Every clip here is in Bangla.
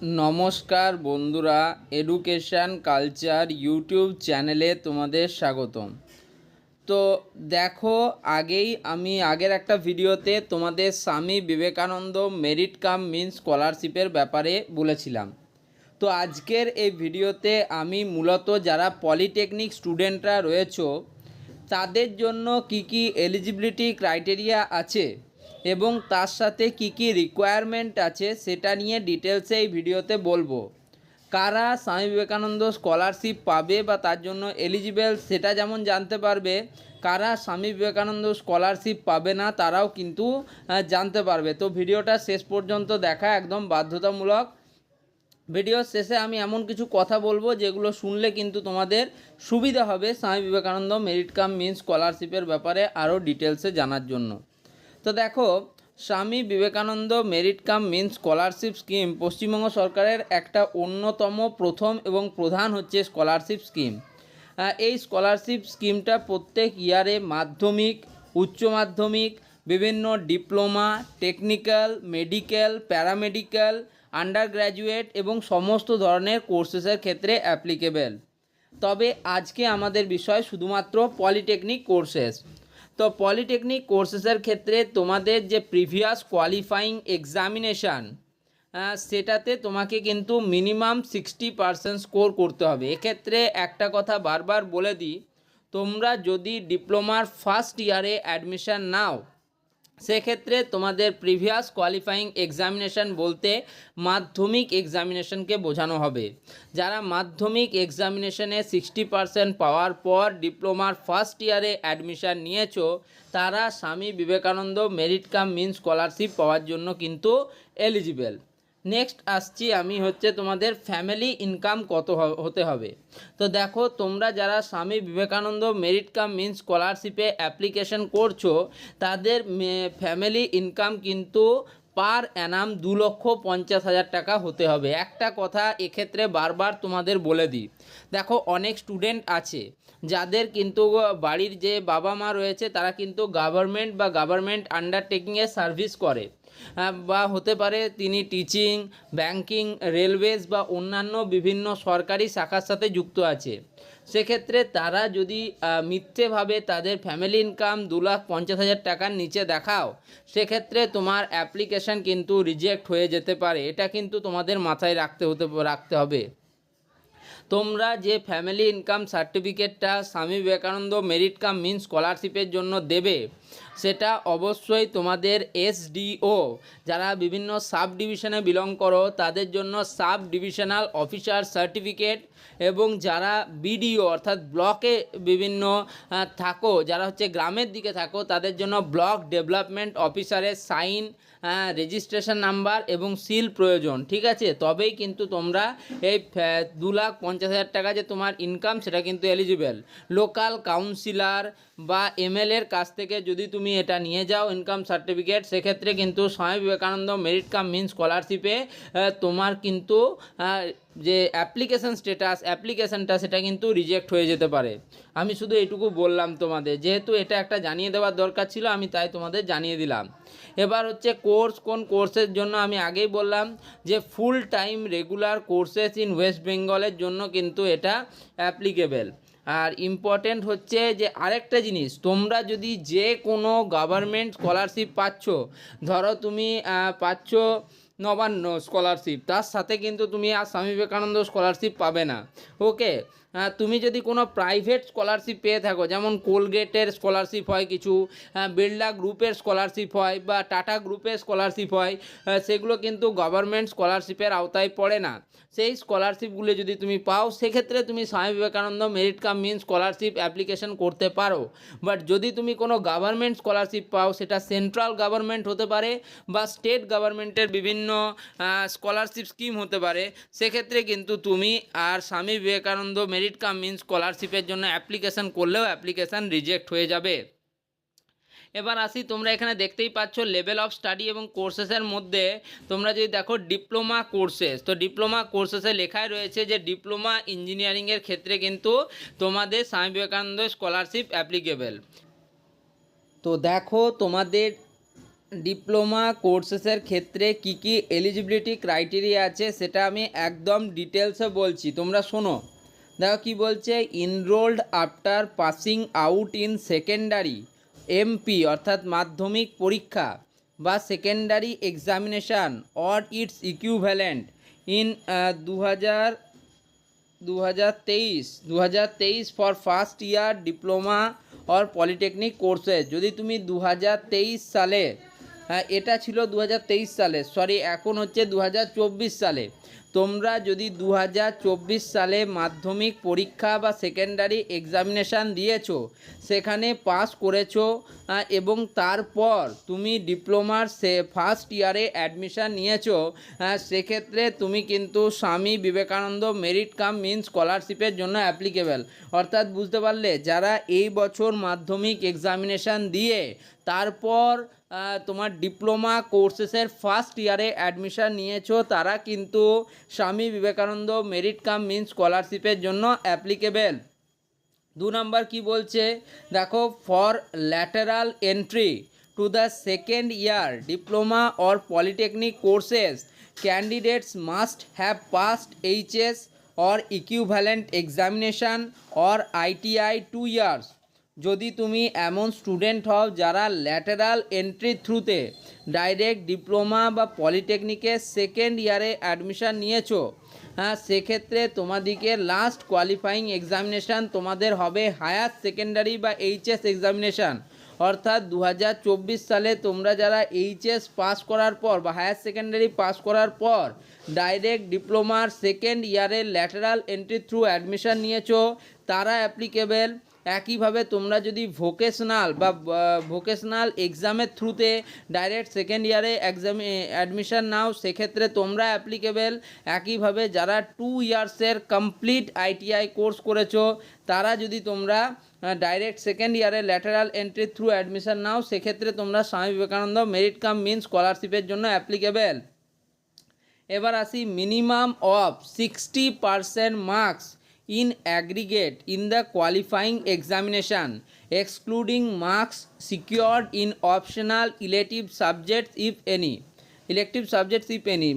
নমস্কার বন্ধুরা, এডুকেশান কালচার ইউটিউব চ্যানেলে তোমাদের স্বাগতম। তো দেখো, আমি আগের একটা ভিডিওতে তোমাদের স্বামী বিবেকানন্দ মেরিট কাম মিন্স স্কলারশিপের ব্যাপারে বলেছিলাম। তো আজকের এই ভিডিওতে আমি মূলত যারা পলিটেকনিক স্টুডেন্টরা রয়েছো তাদের জন্য কি কি এলিজিবিলিটি ক্রাইটেরিয়া আছে এবং তার সাথে কি কি রিকোয়ারমেন্ট আছে সেটা নিয়ে ডিটেলসে এই ভিডিওতে বলবো। কারা স্বামী বিবেকানন্দ স্কলারশিপ পাবে বা তার জন্য এলিজিবল সেটা যেমন জানতে পারবে, কারা স্বামী বিবেকানন্দ স্কলারশিপ পাবে না তারাও কিন্তু জানতে পারবে। তো ভিডিওটা শেষ পর্যন্ত দেখা একদম বাধ্যতামূলক। ভিডিওর শেষে আমি এমন কিছু কথা বলবো যেগুলো শুনলে কিন্তু তোমাদের সুবিধা হবে স্বামী বিবেকানন্দ মেরিট কাম মিন্স স্কলারশিপের ব্যাপারে আরও ডিটেলসে জানার জন্য। তো দেখো, স্বামী Vivekananda merit cum means scholarship scheme Paschimbanga সরকারের একটা অন্যতম প্রথম এবং প্রধান হচ্ছে স্কলারশিপ স্কিম। এই স্কলারশিপ স্কিমটা প্রত্যেক ইয়ারে মাধ্যমিক, উচ্চ মাধ্যমিক, বিভিন্ন diploma, technical, medical, paramedical, under graduate এবং সমস্ত ধরনের কোর্সেসের ক্ষেত্রে অ্যাপ্লিকেবল। তবে আজকে আমাদের বিষয় শুধুমাত্র পলিটেকনিক কোর্সেস। তো পলিটেকনিক কোর্সেসের ক্ষেত্রে তোমাদের যে প্রিভিয়াস কোয়ালিফাইং এক্সামিনেশান সেটাতে তোমাকে কিন্তু মিনিমাম 60% স্কোর করতে হবে। এক্ষেত্রে একটা কথা বারবার বলে দিই, তোমরা যদি ডিপ্লোমার ফার্স্ট ইয়ারে অ্যাডমিশান নাও সেক্ষেত্রে তোমাদের প্রিভিয়াস কোয়ালিফাইং এক্সামিনেশান বলতে মাধ্যমিক এক্সামিনেশানকে বোঝানো হবে। যারা মাধ্যমিক এক্সামিনেশানে 60% পাওয়ার পর ডিপ্লোমার ফার্স্ট ইয়ারে অ্যাডমিশান নিয়েছো তারা Swami Vivekananda merit cum means scholarship পাওয়ার জন্য কিন্তু এলিজিবল। নেক্সট আসছি আমি হচ্ছে তোমাদের ফ্যামিলি ইনকাম কত হতে হবে। তো দেখো, তোমরা যারা Swami Vivekananda merit cum means স্কলারশিপে অ্যাপ্লিকেশন করছো তাদের ফ্যামিলি ইনকাম কিন্তু পার অ্যানাম 2,50,000 টাকা হতে হবে। একটা কথা এক্ষেত্রে বারবার তোমাদের বলে দিই, দেখো অনেক স্টুডেন্ট আছে যাদের কিন্তু বাড়ির যে বাবা মা রয়েছে তারা কিন্তু গভর্নমেন্ট বা গভর্নমেন্ট আন্ডারটেকিংয়ে সার্ভিস করে, বা হতে পারে তিনি টিচিং, ব্যাংকিং, রেলওয়েজ বা অন্যান্য বিভিন্ন সরকারি শাখার সাথে যুক্ত আছে। সেক্ষেত্রে তারা যদি মিথ্যেভাবে তাদের ফ্যামিলি ইনকাম 2,50,000 টাকার নিচে দেখাও সেক্ষেত্রে তোমার অ্যাপ্লিকেশান কিন্তু রিজেক্ট হয়ে যেতে পারে। এটা কিন্তু তোমাদের মাথায় রাখতে হবে। তোমরা যে ফ্যামিলি ইনকাম সার্টিফিকেটটা স্বামী বিবেকানন্দ মেরিট কাম মিন্স স্কলারশিপের জন্য দেবে সেটা অবশ্যই তোমাদের এসডিও, যারা বিভিন্ন সাব ডিভিশনে বিলং করো তাদের জন্য সাব ডিভিশনাল অফিসার সার্টিফিকেট, এবং যারা বিডিও অর্থাৎ ব্লকে বিভিন্ন থাকো, যারা হচ্ছে গ্রামের দিকে থাকো তাদের জন্য ব্লক ডেভেলপমেন্ট অফিসারের সাইন, রেজিস্ট্রেশন নাম্বার এবং সিল প্রয়োজন। ঠিক আছে, তবেই কিন্তু তোমরা এই 2,50,000 টাকা যে তোমার ইনকাম সেটা কিন্তু এলিজিবল। লোকাল কাউন্সিলর বা এমএলএর কাছ থেকে যদি তুমি এটা নিয়ে যাও ইনকাম সার্টিফিকেট সেক্ষেত্রে কিন্তু স্বামী বিবেকানন্দ মেরিট কাম মিন্স স্কলারশিপে তোমার কিন্তু যে অ্যাপ্লিকেশানটা সেটা কিন্তু রিজেক্ট হয়ে যেতে পারে। আমি শুধু এইটুকু বললাম তোমাদের, যেহেতু এটা একটা জানিয়ে দেওয়ার দরকার ছিল আমি তাই তোমাদের জানিয়ে দিলাম। এবার হচ্ছে কোন কোর্সের জন্য আমি আগেই বললাম যে full time regular courses in West বেঙ্গলের জন্য কিন্তু এটা অ্যাপ্লিকেবল। আর ইম্পর্টেন্ট হচ্ছে যে আরেকটা জিনিস, তোমরা যদি যে কোনো গভর্নমেন্ট স্কলারশিপ পাচ্ছ, ধরো তুমি পাচ্ছ নবান্ন স্কলারশিপ, তার সাথে কিন্তু তুমি আর স্বামী বিবেকানন্দ স্কলারশিপ পাবে না। ওকে, তুমি যদি কোনো প্রাইভেট স্কলারশিপ পেয়ে থাকো, যেমন কোলগেটের স্কলারশিপ হয় কিছু, বিড়লা গ্রুপের স্কলারশিপ হয় বা টাটা গ্রুপের স্কলারশিপ হয়, সেগুলো কিন্তু গভর্নমেন্ট স্কলারশিপের আওতায় পড়ে না। সেই স্কলারশিপগুলো যদি তুমি পাও সেক্ষেত্রে তুমি স্বামী Vivekananda merit cum means scholarship application করতে পারো। বাট যদি তুমি কোনো গভর্নমেন্ট স্কলারশিপ পাও সেটা সেন্ট্রাল গভর্নমেন্ট হতে পারে বা স্টেট গভর্নমেন্টের বিভিন্ন স্কলারশিপ স্কিম হতে পারে, সেক্ষেত্রে কিন্তু তুমি আর স্বামী বিবেকানন্দ মেরিট কাম মিন্স স্কলারশিপের জন্য অ্যাপ্লিকেশান করলেও অ্যাপ্লিকেশান রিজেক্ট হয়ে যাবে। এবার আসি, তোমরা এখানে দেখতেই পাচ্ছ লেভেল অফ স্টাডি এবং কোর্সেসের মধ্যে তোমরা যদি দেখো ডিপ্লোমা কোর্সেস, তো ডিপ্লোমা কোর্সেসে লেখাই রয়েছে যে ডিপ্লোমা ইঞ্জিনিয়ারিংয়ের ক্ষেত্রে কিন্তু তোমাদের স্বামী বিবেকানন্দ স্কলারশিপ অ্যাপ্লিকেবল। তো দেখো, তোমাদের ডিপ্লোমা কোর্সেসের ক্ষেত্রে কি কি এলিজিবিলিটি ক্রাইটেরিয়া আছে সেটা আমি একদম ডিটেলসে বলছি, তোমরা শোনো। দেখো কি বলছে, ইনরোল্ড after passing out in secondary MP অর্থাৎ মাধ্যমিক পরীক্ষা বা secondary examination or its equivalent in 2023 for first year diploma or polytechnic courses. যদি তুমি 2023 সালে, এটা ছিল 2023 সালে, সরি এখন হচ্ছে 2024 সালে, তোমরা যদি 2024 সালে মাধ্যমিক পরীক্ষা বা সেকেন্ডারি এক্সামিনেশান দিয়েছো, সেখানে পাস করেছো এবং তারপর তুমি ডিপ্লোমার ফার্স্ট ইয়ারে অ্যাডমিশান নিয়েছো, সেক্ষেত্রে তুমি কিন্তু স্বামী বিবেকানন্দ মেরিট কাম মিনস স্কলারশিপের জন্য অ্যাপ্লিকেবল। অর্থাৎ বুঝতে পারলে, যারা এই বছর মাধ্যমিক এক্সামিনেশান দিয়ে তারপর তোমার ডিপ্লোমা কোর্সেসের ফার্স্ট ইয়ারে অ্যাডমিশান নিয়েছো, তারা কিন্তু স্বামী বিবেকানন্দ মেরিট কাম মিনস স্কলারশিপের জন্য অ্যাপ্লিকেবল। 2 নম্বর কি বলছে দেখো, for lateral entry to the second year diploma or polytechnic courses candidates must have passed HS or equivalent examination or ITI 2 years. যদি তুমি এমন স্টুডেন্ট হও যারা ল্যাটারাল এন্ট্রি থ্রুতে ডাইরেক্ট ডিপ্লোমা বা পলিটেকনিকের সেকেন্ড ইয়ারে অ্যাডমিশান নিয়েছো, সেক্ষেত্রে তোমাদিকে লাস্ট কোয়ালিফাইং এক্সামিনেশান তোমাদের হবে হায়ার সেকেন্ডারি বা এইচএস এক্সামিনেশান। অর্থাৎ 2024 সালে তোমরা যারা এইচএস পাস করার পর বা হায়ার সেকেন্ডারি পাস করার পর ডাইরেক্ট ডিপ্লোমার সেকেন্ড ইয়ারের ল্যাটারাল এন্ট্রি থ্রু অ্যাডমিশান নিয়েছো, তারা অ্যাপ্লিকেবল। একইভাবে তোমরা যদি ভোকেশনাল এক্সামের থ্রুতে ডাইরেক্ট সেকেন্ড ইয়ারে অ্যাডমিশান নাও, সেক্ষেত্রে তোমরা অ্যাপ্লিকেবল। একইভাবে যারা 2 ইয়ার্সের কমপ্লিট আইটিআই কোর্স করেছো, তারা যদি তোমরা ডাইরেক্ট সেকেন্ড ইয়ারে ল্যাটারাল এন্ট্রি থ্রু অ্যাডমিশান নাও, সেক্ষেত্রে তোমরা স্বামী বিবেকানন্দ মেরিট কাম মিনস স্কলারশিপের জন্য অ্যাপ্লিকেবল। এবার আসি, minimum of 60% marks in aggregate in the qualifying examination excluding marks secured in optional elective subjects if any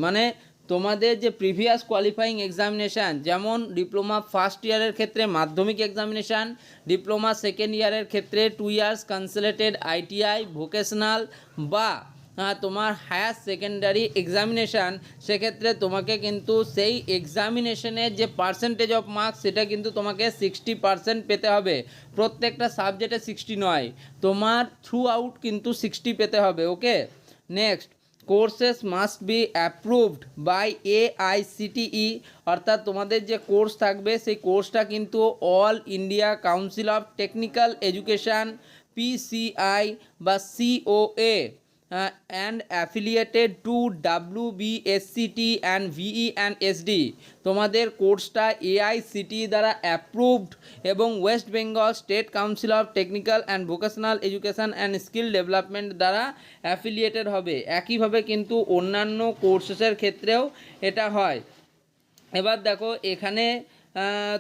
মানে তোমাদের যে প্রিভিয়াস কোয়ালিফাইং এক্সামিনেশান, যেমন ডিপ্লোমা ফার্স্ট ইয়ারের ক্ষেত্রে মাধ্যমিক এক্সামিনেশান, ডিপ্লোমা সেকেন্ড ইয়ারের ক্ষেত্রে 2 ইয়ার্স কনসোলিডেটেড আইটিআই ভোকেশনাল বা তোমার হায়ার সেকেন্ডারি এক্সামিনেশান, সেক্ষেত্রে তোমাকে কিন্তু সেই এক্সামিনেশনের যে পার্সেন্টেজ অফ মার্কস সেটা কিন্তু তোমাকে 60% পেতে হবে। প্রত্যেকটা সাবজেক্টে 60 নয়, তোমার থ্রু আউট কিন্তু 60 পেতে হবে। Okay, next, courses must be approved by AICTE। অর্থাৎ তোমাদের যে কোর্স থাকবে সেই কোর্সটা কিন্তু all India council of technical education PCI বা COA and affiliated to WBSCT and VENSD। তোমাদের কোর্সটা AICTE দ্বারা অ্যাপ্রুভড এবং West Bengal state council of technical and vocational education and skill development দ্বারা অ্যাফিলিয়েটেড হবে। একইভাবে কিন্তু অন্যান্য কোর্সেসের ক্ষেত্রেও এটা হয়। এবার দেখো এখানে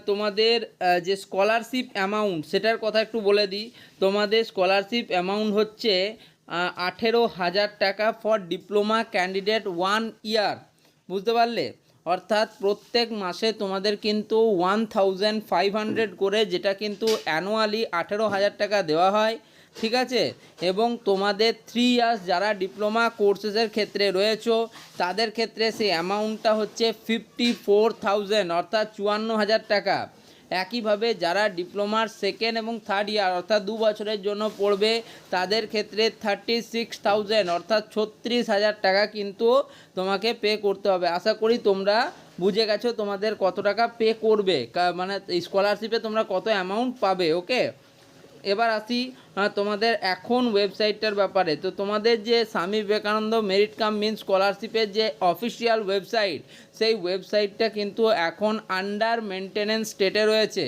তোমাদের যে স্কলারশিপ অ্যামাউন্ট সেটার কথা একটু বলে দিই। তোমাদের স্কলারশিপ অ্যামাউন্ট হচ্ছে 18,000 টাকা ফর ডিপ্লোমা ক্যান্ডিডেট 1 ইয়ার। বুঝতে পারলে, অর্থাৎ প্রত্যেক মাসে তোমাদের কিন্তু 1500 করে, যেটা কিন্তু অ্যানুয়ালি 18,000 টাকা দেওয়া হয়, ঠিক আছে। এবং তোমাদের 3 ইয়ার্স যারা ডিপ্লোমা কোর্সেসের ক্ষেত্রে রয়েছে, তাদের ক্ষেত্রে সেই অ্যামাউন্টটা হচ্ছে 54,000 অর্থাৎ 54,000 টাকা। একইভাবে যারা ডিপ্লোমার সেকেন্ড এবং থার্ড ইয়ার অর্থাৎ 2 বছরের জন্য পড়বে, তাদের ক্ষেত্রে 36,000 অর্থাৎ 36,000 টাকা কিন্তু তোমাকে পে করতে হবে। আশা করি তোমরা বুঝে গেছো তোমাদের কত টাকা পে করবে, মানে স্কলারশিপে তোমরা কত অ্যামাউন্ট পাবে। ওকে, এবার আসি তোমাদের এখন ওয়েবসাইটটার ব্যাপারে। তো তোমাদের যে স্বামী বিবেকানন্দ মেরিট কাম মিনস স্কলারশিপের যে অফিসিয়াল ওয়েবসাইট, সেই ওয়েবসাইটটা কিন্তু এখন আন্ডার মেনটেনেন্স স্টেটে রয়েছে।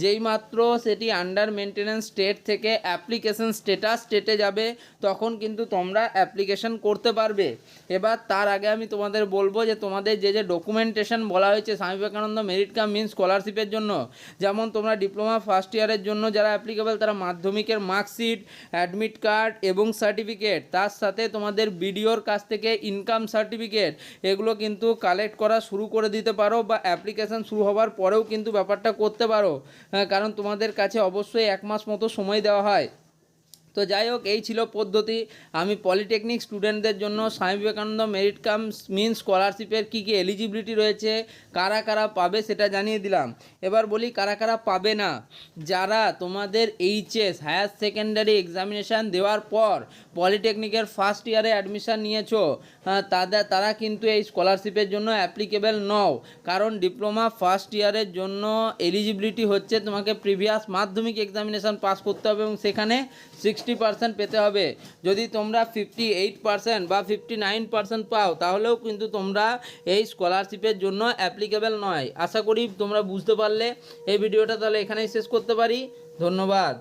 যেই মাত্র সেটি আন্ডার মেনটেনেন্স স্টেট থেকে অ্যাপ্লিকেশন স্টেটাস স্টেটে যাবে, তখন কিন্তু তোমরা অ্যাপ্লিকেশন করতে পারবে। এবার তার আগে আমি তোমাদের বলবো যে তোমাদের যে যে ডকুমেন্টেশন বলা হয়েছে স্বামী বিবেকানন্দ মেরিট কাম মিনস স্কলারশিপের জন্য, যেমন তোমরা ডিপ্লোমা ফার্স্ট ইয়ারের জন্য যারা অ্যাপ্লিকেবল, তারা মাধ্যমিকের মার্কস মার্কশিট, অ্যাডমিট কার্ড এবং সার্টিফিকেট, তার সাথে তোমাদের বিডিওর কাছ থেকে ইনকাম সার্টিফিকেট, এগুলো কিন্তু কালেক্ট করা শুরু করে দিতে পারো বা অ্যাপ্লিকেশান শুরু হওয়ার পরেও কিন্তু ব্যাপারটা করতে পারো, কারণ তোমাদের কাছে অবশ্যই 1 মাস মতো সময় দেওয়া হয়। তো যাই হোক, এই ছিল পদ্ধতি। আমি পলিটেকনিক স্টুডেন্টদের জন্য স্বামী বিবেকানন্দ মেরিট কাম মিন স্কলারশিপের কী কী এলিজিবিলিটি রয়েছে, কারা কারা পাবে সেটা জানিয়ে দিলাম। এবার বলি কারা কারা পাবে না। যারা তোমাদের এইচএস হায়ার সেকেন্ডারি এক্সামিনেশান দেওয়ার পর পলিটেকনিকের ফার্স্ট ইয়ারে অ্যাডমিশান নিয়েছো, তারা কিন্তু এই স্কলারশিপের জন্য অ্যাপ্লিকেবল নও। কারণ ডিপ্লোমা ফার্স্ট ইয়ারের জন্য এলিজিবিলিটি হচ্ছে তোমাকে প্রিভিয়াস মাধ্যমিক এক্সামিনেশান পাস করতে হবে এবং সেখানে 60% পেতে হবে। যদি তোমরা 58% বা 59% পাও তাহলেও কিন্তু তোমরা এই স্কলারশিপের জন্য অ্যাপ্লিকেবল নয়। আশা করি তোমরা বুঝতে পারলে। এই ভিডিওটা তাহলে এখানেই শেষ করতে পারি। ধন্যবাদ।